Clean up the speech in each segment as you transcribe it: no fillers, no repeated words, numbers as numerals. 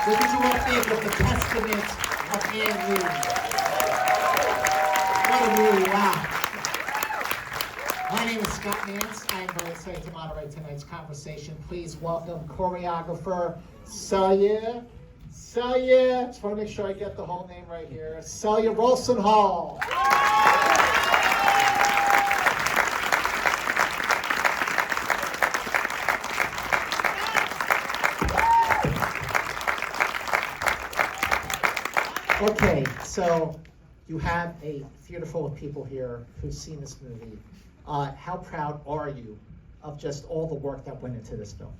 What did you all think of the testament of Anne Reed? What a movie, wow. My name is Scott Mantz. I am very excited to moderate tonight's conversation. Please welcome choreographer Celia. Just want to make sure I get the whole name right here. Celia Rowlson-Hall. Okay, so you have a theater full of people here who've seen this movie. How proud are you of just all the work that went into this film?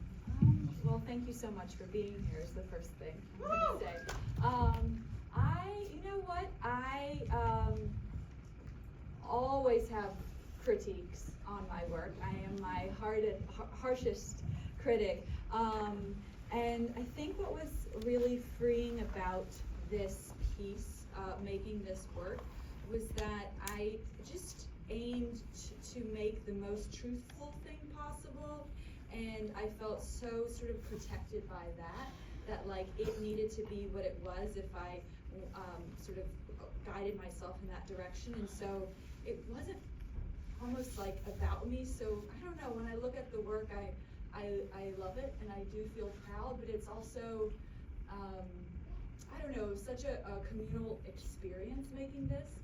Well, thank you so much for being here is the first thing I want to say. You know what? I always have critiques on my work. I am my harshest critic. And I think what was really freeing about this piece, making this work, was that I just aimed to make the most truthful thing possible, and I felt so sort of protected by that like it needed to be what it was if I sort of guided myself in that direction. And so it wasn't almost like about me. So I don't know, when I look at the work, I love it and I do feel proud, but it's also I don't know, such a communal experience making this,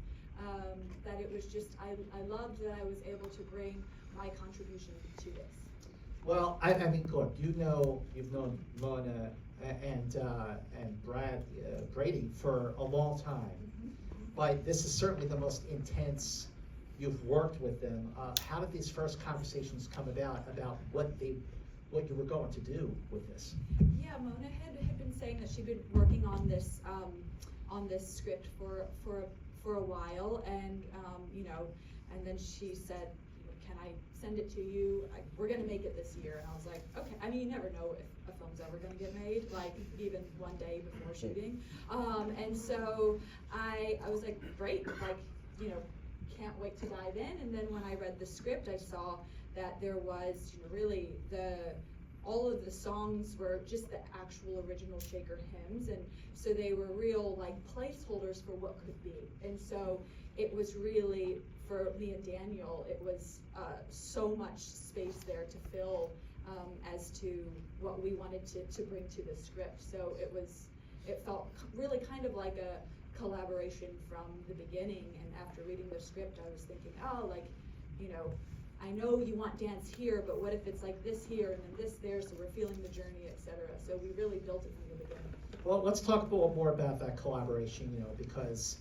that it was just, I loved that I was able to bring my contribution to this. Well, I mean, look, you've known Mona and Brad Brady for a long time, Mm-hmm. but this is certainly the most intense you've worked with them. How did these first conversations come about what you were going to do with this? Yeah, Mona had been saying that she'd been working on this script for a while, and and then she said, "Can I send it to you? We're gonna make it this year." And I was like, "Okay." I mean, you never know if a film's ever gonna get made, like even one day before shooting. And so I was like, "Great!" Like, can't wait to dive in. And then when I read the script, I saw that there was really all of the songs were just the actual original Shaker hymns, and so they were real like placeholders for what could be. And so it was really, for me and Daniel, it was so much space there to fill as to what we wanted to bring to the script. So it felt really kind of like a collaboration from the beginning. And after reading the script, I was thinking, I know you want dance here, but what if it's like this here and then this there, so we're feeling the journey, etc. So we really built it from the beginning. Well, let's talk a little more about that collaboration, because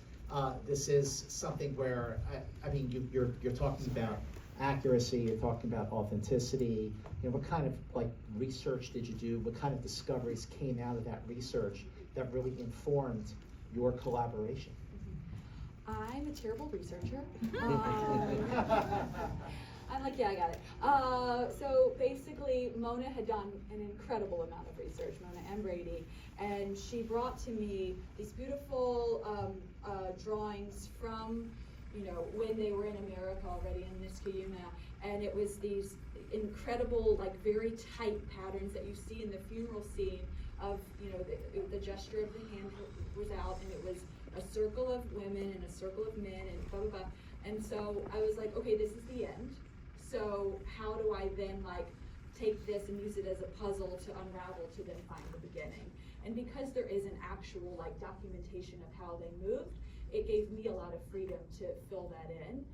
this is something where, I mean, you're talking about accuracy, you're talking about authenticity. What kind of like research did you do? What kind of discoveries came out of that research that really informed your collaboration? I'm a terrible researcher. I'm like, yeah, I got it. So basically, Mona had done an incredible amount of research, Mona and Brady, and she brought to me these beautiful drawings from, when they were in America already in Niskayuna, and it was these incredible, like very tight patterns that you see in the funeral scene of, the gesture of the hand was out, and it was a circle of women and a circle of men and blah, blah, blah. And so I was like, okay, this is the end. So how do I then like take this and use it as a puzzle to unravel to then find the beginning? And because there is an actual like documentation of how they moved, it gave me a lot of freedom to fill that in.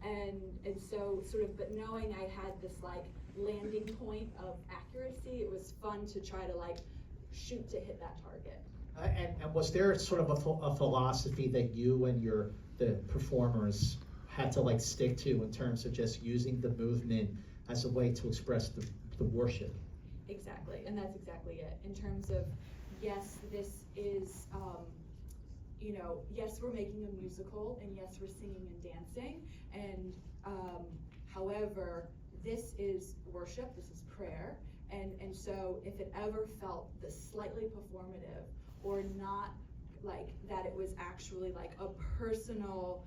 And so sort of, but knowing I had this like landing point of accuracy, it was fun to try to like shoot to hit that target. And was there sort of a philosophy that you and the performers had to like stick to in terms of just using the movement as a way to express the worship? Exactly, and that's exactly it. In terms of, yes, this is, yes, we're making a musical, and yes, we're singing and dancing, and however, this is worship, this is prayer, and so if it ever felt slightly performative or not like that, it was actually like a personal,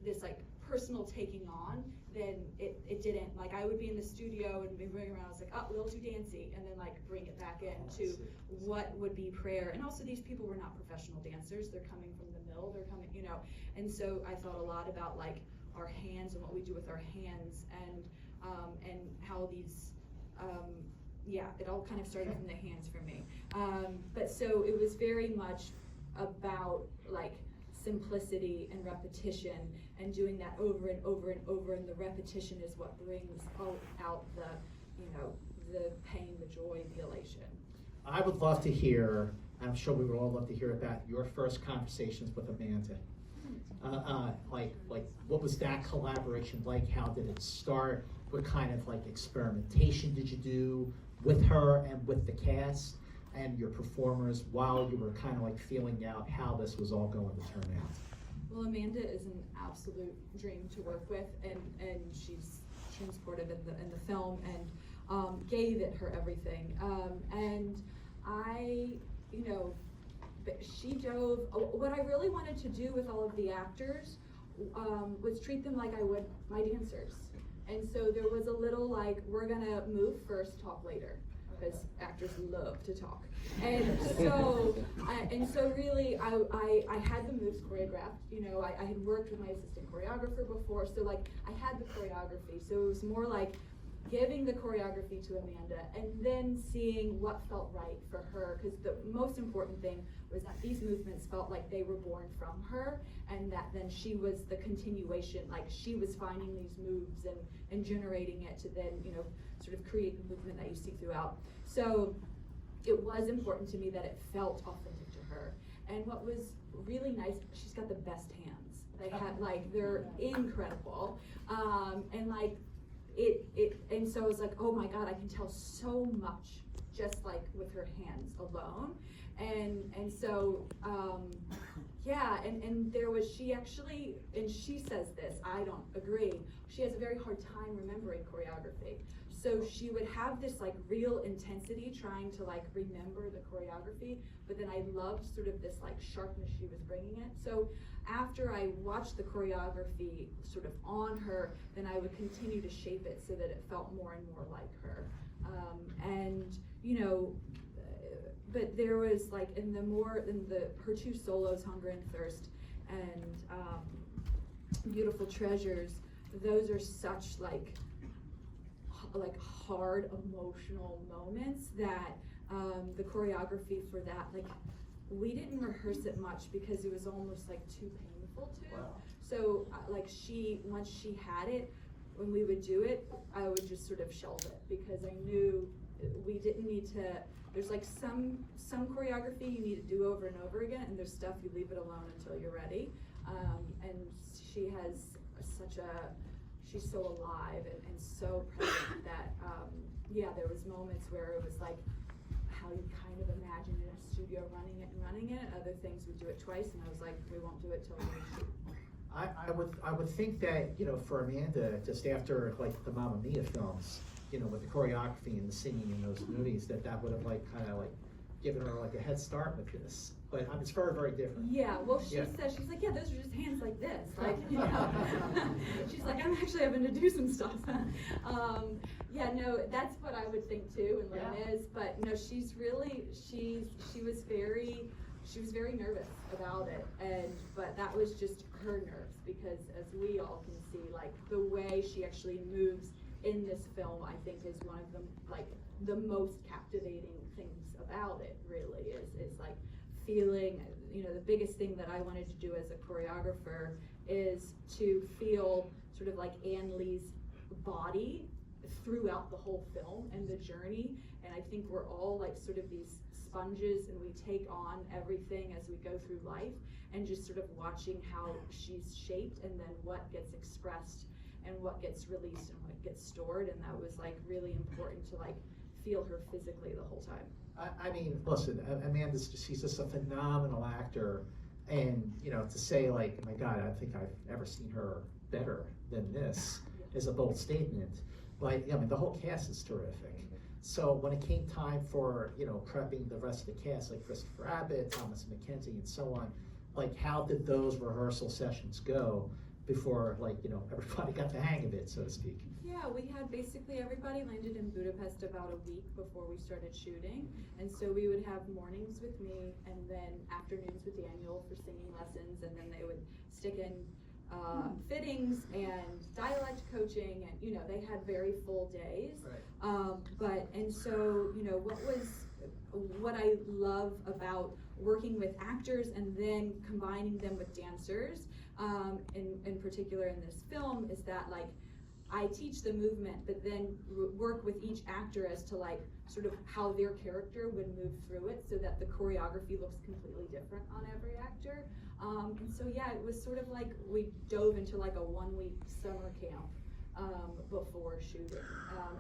this like personal taking on, then it didn't, like, I would be in the studio and be moving around, I was like, oh, a little too dancey, and then like bring it back into what would be prayer. And also these people were not professional dancers, they're coming from the mill, they're coming, you know, and so I thought a lot about like our hands and what we do with our hands, and how these, yeah, it all kind of started from the hands for me. But so it was very much about like simplicity and repetition, and doing that over and over and over, and the repetition is what brings out the, you know, the pain, the joy, the elation. I would love to hear, I'm sure we would all love to hear about your first conversations with Amanda. Like what was that collaboration like? How did it start? What kind of like experimentation did you do with her and with the cast and your performers while you were kind of like feeling out how this was all going to turn out? Well, Amanda is an absolute dream to work with, and she's transportive in the film, and gave it her everything. And I, you know, she dove. What I really wanted to do with all of the actors was treat them like I would my dancers. And so there was a little like, we're gonna move first, talk later, because actors love to talk. And so really, I had the moves choreographed. You know, I had worked with my assistant choreographer before, so like I had the choreography. So it was more like giving the choreography to Amanda and then seeing what felt right for her, because the most important thing was that these movements felt like they were born from her, and that then she was the continuation, like she was finding these moves and generating it to then, you know, sort of create the movement that you see throughout. So it was important to me that it felt authentic to her. And what was really nice, she's got the best hands. They had, like, they're incredible. And like, and so I was like, oh my God, I can tell so much just like with her hands alone. And so, yeah, and there was, she actually, and she says this, I don't agree, she has a very hard time remembering choreography. So she would have this like real intensity trying to like remember the choreography, but then I loved sort of this like sharpness she was bringing it. So after I watched the choreography sort of on her, then I would continue to shape it so that it felt more and more like her. And you know, but there was like her two solos, Hunger and Thirst and Beautiful Treasures, those are such like hard emotional moments that the choreography for that, like, we didn't rehearse it much because it was almost like too painful to. Wow. So like once she had it, when we would do it, I would just sort of shelve it, because I knew we didn't need to. There's like some choreography you need to do over and over again, and there's stuff you leave it alone until you're ready. And she has she's so alive and so present that, yeah, there was moments where it was like how you kind of imagine in a studio running it. Other things we do it twice, and I was like, we won't do it till we shoot. I would think that, you know, for Amanda, just after like the Mamma Mia films, you know, with the choreography and the singing in those movies, that would have like kind of like given her like a head start with this. But it's very, very different. Yeah, well, she says, she's like, yeah, those are just hands like this. Like, you know. She's like, I'm actually having to do some stuff. Yeah, no, that's what I would think too, and Lynn is. But no, she was very nervous about it, but that was just her nerves, because as we all can see, like the way she actually moves in this film, I think is one of the most captivating things about it. Really, is like feeling, you know, the biggest thing that I wanted to do as a choreographer is to feel sort of like Ann Lee's body throughout the whole film and the journey. And I think we're all like sort of these sponges, and we take on everything as we go through life, and just sort of watching how she's shaped, and then what gets expressed and what gets released and what gets stored. And that was like really important to like feel her physically the whole time. I mean, listen, she's just a phenomenal actor, and you know, to say like, oh my God, I think I've never seen her better than this is a bold statement. Like, I mean, the whole cast is terrific. So when it came time for, you know, prepping the rest of the cast, like Christopher Abbott, Thomas McKenzie, and so on, like, how did those rehearsal sessions go before, like, you know, everybody got the hang of it, so to speak? Yeah, we had basically everybody landed in Budapest about a week before we started shooting. And so we would have mornings with me and then afternoons with Daniel for singing lessons, and then they would stick in fittings and dialect coaching, and you know, they had very full days. Right. And so, you know, what I love about working with actors and then combining them with dancers, in particular in this film, is that like I teach the movement, but then work with each actor as to like sort of how their character would move through it, so that the choreography looks completely different on every actor. And so yeah, it was sort of like we dove into like a 1-week summer camp before shooting.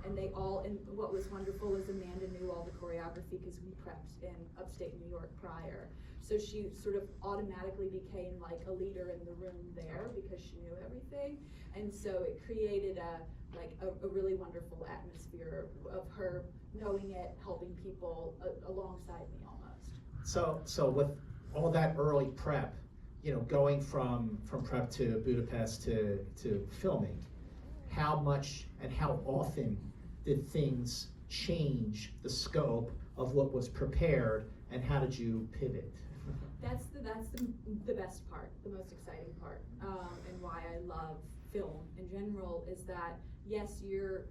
And they all, and what was wonderful is Amanda knew all the choreography because we prepped in upstate New York prior. So she sort of automatically became like a leader in the room there because she knew everything. And so it created a really wonderful atmosphere of her knowing it, helping people alongside me almost. So with all that early prep, you know, going from prep to Budapest to filming, how much and how often did things change the scope of what was prepared, and how did you pivot? That's the best part, the most exciting part, and why I love film in general, is that yes, you're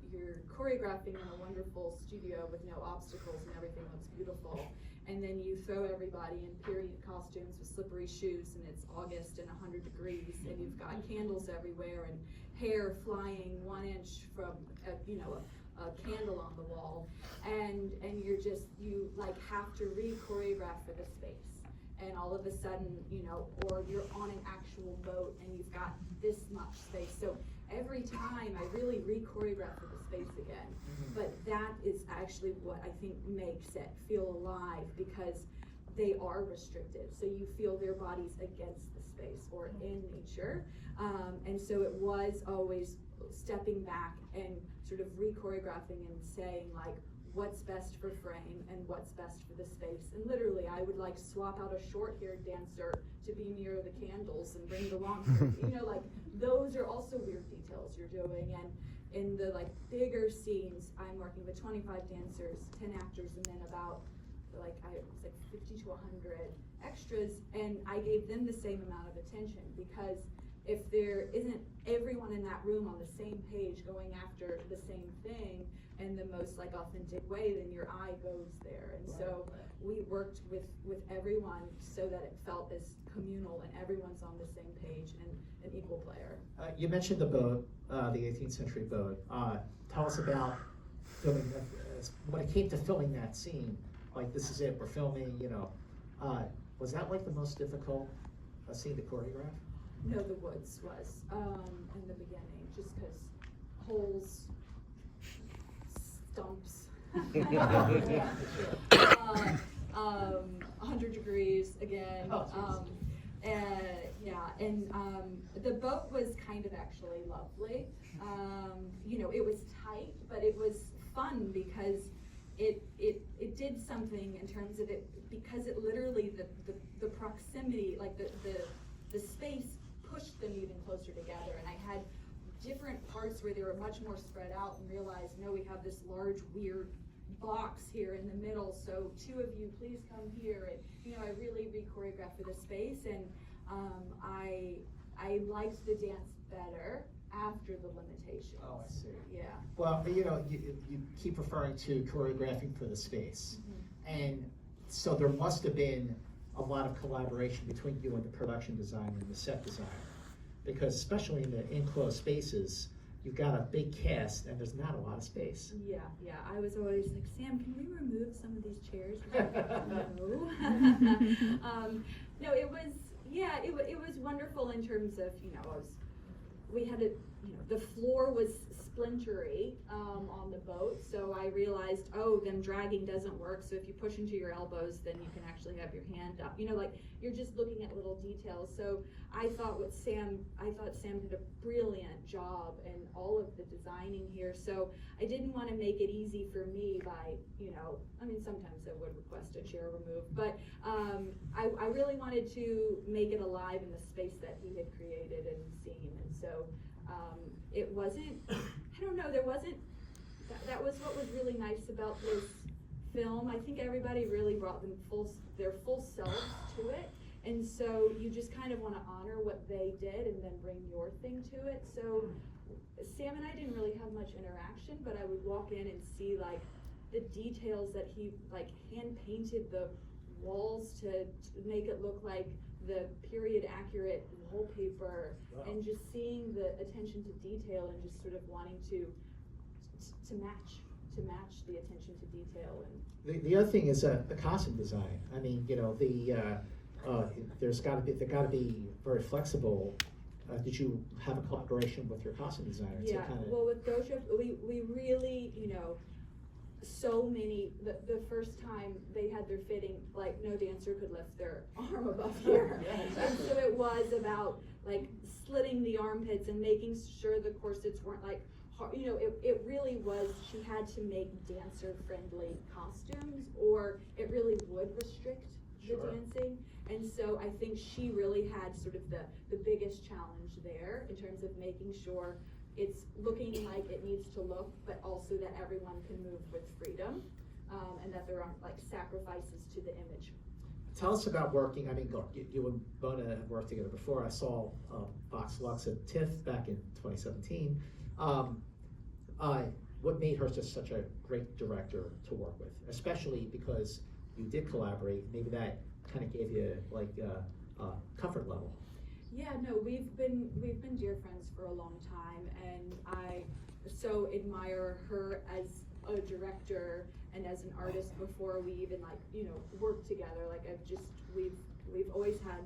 choreographing in a wonderful studio with no obstacles and everything looks beautiful, and then you throw everybody in period costumes with slippery shoes, and it's August and 100 degrees, and you've got candles everywhere and hair flying 1 inch from a candle on the wall, and you like have to re-choreograph for the space. And all of a sudden, you know, or you're on an actual boat and you've got this much space. So every time I really re-choreograph for the space again. But that is actually what I think makes it feel alive, because they are restricted. So you feel their bodies against the space or in nature. And so it was always stepping back and sort of re-choreographing and saying like, what's best for frame and what's best for the space. And literally I would like swap out a short-haired dancer to be near the candles and bring the long hair. You know, like those are also weird details you're doing. And in the like bigger scenes, I'm working with 25 dancers, 10 actors, and then about like 50 to 100 extras, and I gave them the same amount of attention, because if there isn't everyone in that room on the same page going after the same thing in the most like authentic way, then your eye goes there. And so we worked with everyone so that it felt as communal and everyone's on the same page and an equal player. You mentioned the boat, the 18th century boat. Tell us about filming when it came to filming that scene. Like, this is it, we're filming, you know. Was that like the most difficult scene to choreograph? No, the woods was in the beginning, just because holes, stumps, 100 degrees again. The boat was kind of actually lovely. You know, it was tight, but it was fun because it did something in terms of it, because it literally, the proximity, like the space pushed them even closer together. And I had different parts where they were much more spread out, and realized, no, we have this large weird box here in the middle, so 2 of you please come here. And you know, I really re-choreographed for the space, and I liked the dance better after the limitations. Oh, I see. Yeah. Well, you know, you keep referring to choreographing for the space. And so there must have been a lot of collaboration between you and the production designer and the set designer, because especially in the enclosed spaces, you've got a big cast and there's not a lot of space. Yeah. I was always like, Sam, can we remove some of these chairs? No. No, it was wonderful in terms of, you know, we had the floor was splintery on the boat, so I realized, then dragging doesn't work, so if you push into your elbows, then you can actually have your hand up. You know, like, you're just looking at little details. So I thought Sam did a brilliant job in all of the designing here, so I didn't want to make it easy for me by, you know, I mean, sometimes I would request a chair removed, but I really wanted to make it alive in the space that he had created and seen, and so it wasn't, I don't know, there wasn't, that was what was really nice about this film. I think everybody really brought their full selves to it, and so you just kind of want to honor what they did and then bring your thing to it. So Sam and I didn't really have much interaction, but I would walk in and see like the details that he like hand painted the walls to make it look like the period accurate wallpaper. Wow. And just seeing the attention to detail and just sort of wanting to match the attention to detail. And the other thing is the costume design. I mean, you know, they've got to be very flexible. Did you have a collaboration with your costume designer? Yeah, well, with Dojo, we really, you know, so many, the first time they had their fitting, like no dancer could lift their arm above here. Yeah, exactly. And so it was about like slitting the armpits and making sure the corsets weren't like, you know, it really was, she had to make dancer friendly costumes or it really would restrict the dancing. And so I think she really had sort of the biggest challenge there in terms of making sure it's looking like it needs to look, but also that everyone can move with freedom, and that there aren't like sacrifices to the image. Tell us about working. I mean, look, you and Bona have worked together before. I saw Vox Lux at TIFF back in 2017. What made her just such a great director to work with, especially because you did collaborate? Maybe that kind of gave you like comfort level. Yeah, no, we've been dear friends for a long time, and I so admire her as a director and as an artist before we even like, you know, worked together. Like we've always had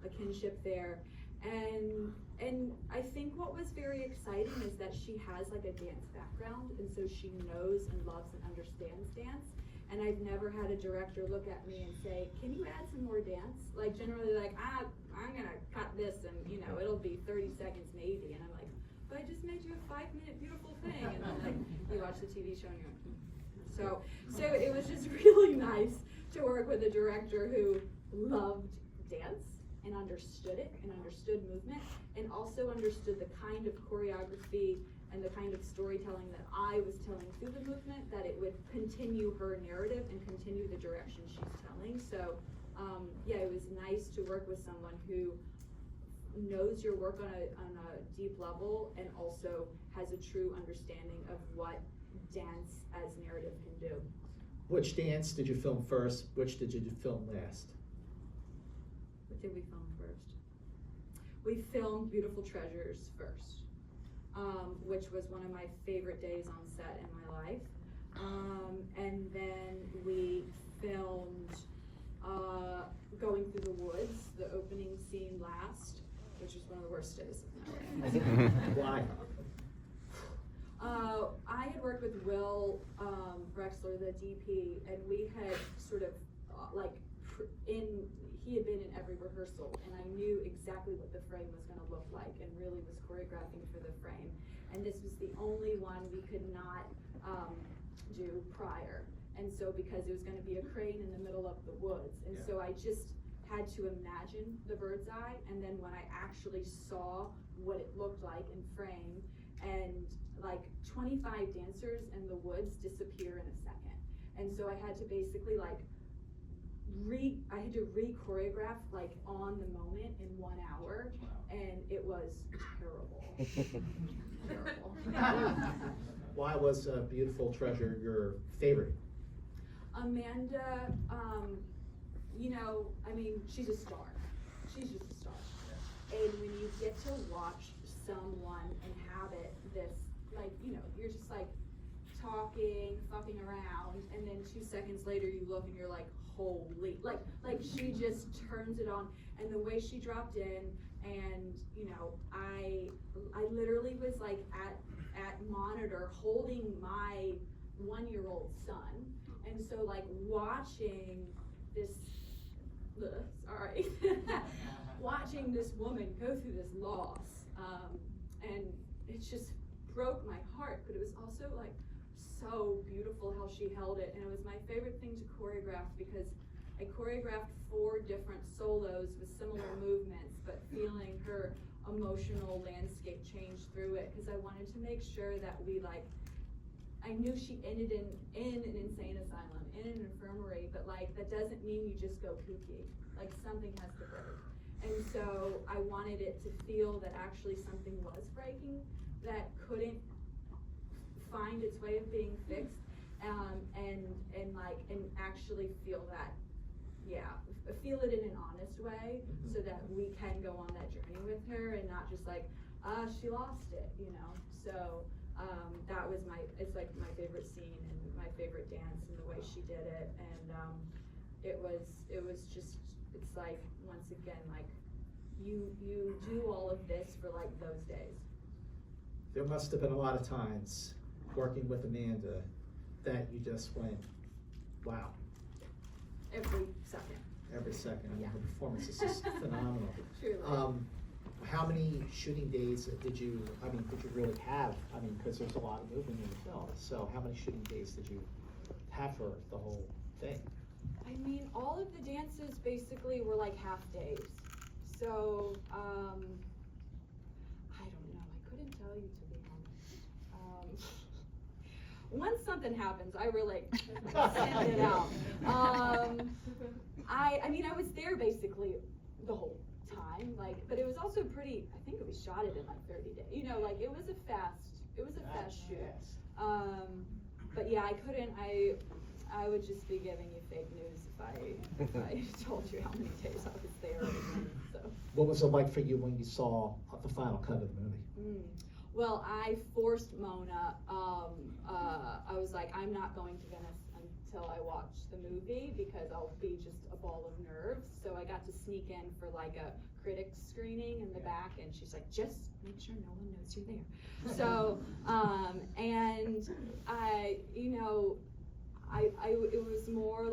a kinship there, and I think what was very exciting is that she has like a dance background, and so she knows and loves and understands dance. And I've never had a director look at me and say, can you add some more dance? Like generally like, I'm gonna cut this and you know, it'll be 30 seconds maybe. And I'm like, but I just made you a 5-minute beautiful thing. And then like, you watch the TV show and you're like, So it was just really nice to work with a director who loved dance and understood it and understood movement and also understood the kind of choreography and the kind of storytelling that I was telling through the movement, that it would continue her narrative and continue the direction she's telling. So yeah, it was nice to work with someone who knows your work on a deep level and also has a true understanding of what dance as narrative can do. Which dance did you film first? Which did you film last? What did we film first? We filmed Beautiful Treasures first. Which was one of my favorite days on set in my life. And then we filmed Going Through the Woods, the opening scene last, which was one of the worst days of my life. Why? I had worked with Will Brexler, the DP, and we had sort of he had been in every rehearsal, and I knew exactly what the frame was going to look like and really was choreographing for the frame. And this was the only one we could not do prior. And so because it was going to be a crane in the middle of the woods. And so I just had to imagine the bird's eye. And then when I actually saw what it looked like in frame, and like 25 dancers in the woods disappear in a second. And so I had to basically like re-choreograph like on the moment in 1 hour, and it was terrible. Terrible. Why was Beautiful Treasure your favorite? Amanda, you know, I mean, she's a star. She's just a star. And when you get to watch someone inhabit this, like, you know, you're just like talking, fucking around, and then 2 seconds later you look and you're like, holy, like she just turns it on. And the way she dropped in, and you know, I literally was like at monitor holding my 1-year-old son, and so like watching this watching this woman go through this loss, and it just broke my heart, but it was also like so beautiful how she held it, and it was my favorite thing to choreograph because I choreographed 4 different solos with similar movements, but feeling her emotional landscape change through it, because I wanted to make sure that I knew she ended in an insane asylum, in an infirmary, but that doesn't mean you just go kooky. Something has to break. And so I wanted it to feel that actually something was breaking that couldn't find its way of being fixed, and actually feel that, feel it in an honest way, so that we can go on that journey with her and not just she lost it, So that was it's my favorite scene and my favorite dance and the way she did it, and it was just, it's once again, you do all of this for those days. There must have been a lot of times working with Amanda that you just went, wow. Every second. Every second. I mean, Yeah. her performance is just phenomenal. Truly. How many shooting days did you really have? Because there's a lot of movement in the film. So how many shooting days did you have for the whole thing? All of the dances basically were half days. So, I don't know. I couldn't tell you, to be honest. Once something happens, I really send it out. I was there basically the whole time, but it was also I think it was shot in 30 days. It was a fast shoot. But yeah, I couldn't, I would just be giving you fake news if I told you how many days I was there. So. What was it like for you when you saw the final cut of the movie? Well, I forced Mona, I was I'm not going to Venice until I watch the movie because I'll be just a ball of nerves. So I got to sneak in for a critics screening in the back, and she's just make sure no one knows you're there. So, and it was more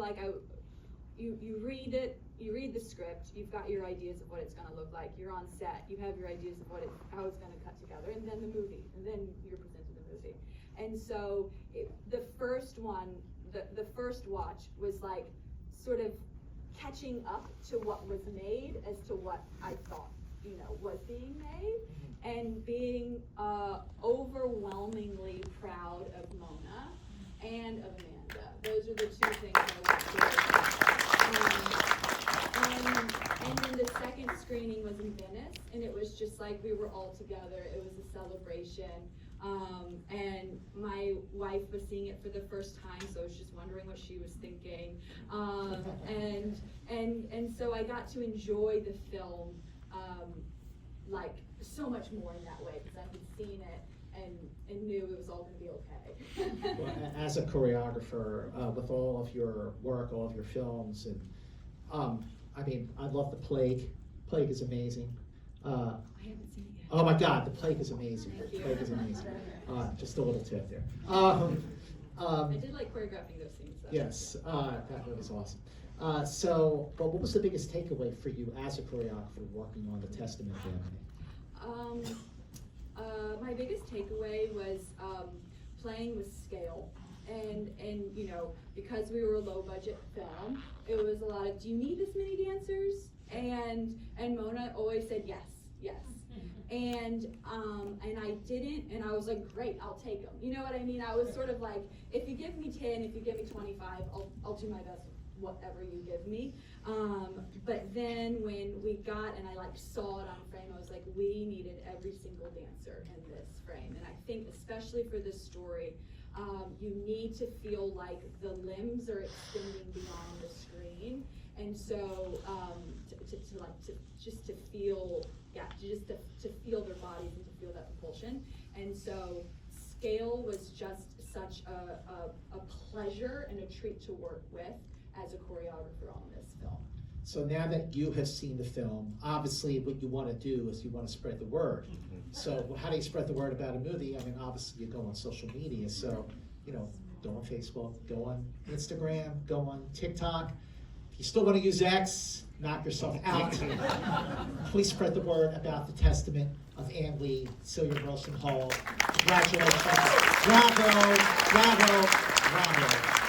you read it, you read the script, you've got your ideas of what it's gonna look like, you're on set, you have your ideas of how it's gonna cut together, and then the movie, and then you're presented the movie. And so the first one, the first watch was sort of catching up to what was made as to what I thought, was being made, and being overwhelmingly proud of Mona and of Amanda. Those are the 2 things I want to and then the second screening was in Venice, and it was just we were all together. It was a celebration. And my wife was seeing it for the first time, so I was just wondering what she was thinking. And so I got to enjoy the film so much more in that way, because I had seen it and knew it was all going to be okay. Well, as a choreographer, with all of your work, all of your films, and I love The Plague. Plague is amazing. I haven't seen it yet. Oh my God, The Plague is amazing. Thank The you. Plague is amazing. Just a little tip there. I did choreographing those scenes, though. Yes, that was awesome. But what was the biggest takeaway for you as a choreographer working on The Testament family? My biggest takeaway was playing with scale, and because we were a low budget film, it was a lot of, do you need this many dancers? And Mona always said yes. And I didn't, and I was great, I'll take them. You know what I mean? I was sort of if you give me 10, if you give me 25, I'll do my best with whatever you give me. But then when we got, and I saw it on frame, I was we needed every single dancer in this frame. And I think especially for this story, you need to feel the limbs are extending beyond the screen. And so to feel, to feel their bodies and to feel that propulsion. And so scale was just such a pleasure and a treat to work with as a choreographer on this film. So now that you have seen the film, obviously what you want to do is you want to spread the word. So how do you spread the word about a movie? Obviously you go on social media, so go on Facebook, go on Instagram, go on TikTok. you still want to use X, knock yourself out. Please spread the word about the testament of Ann Lee, Celia Rowlson-Hall. Congratulations. Bravo, bravo, bravo.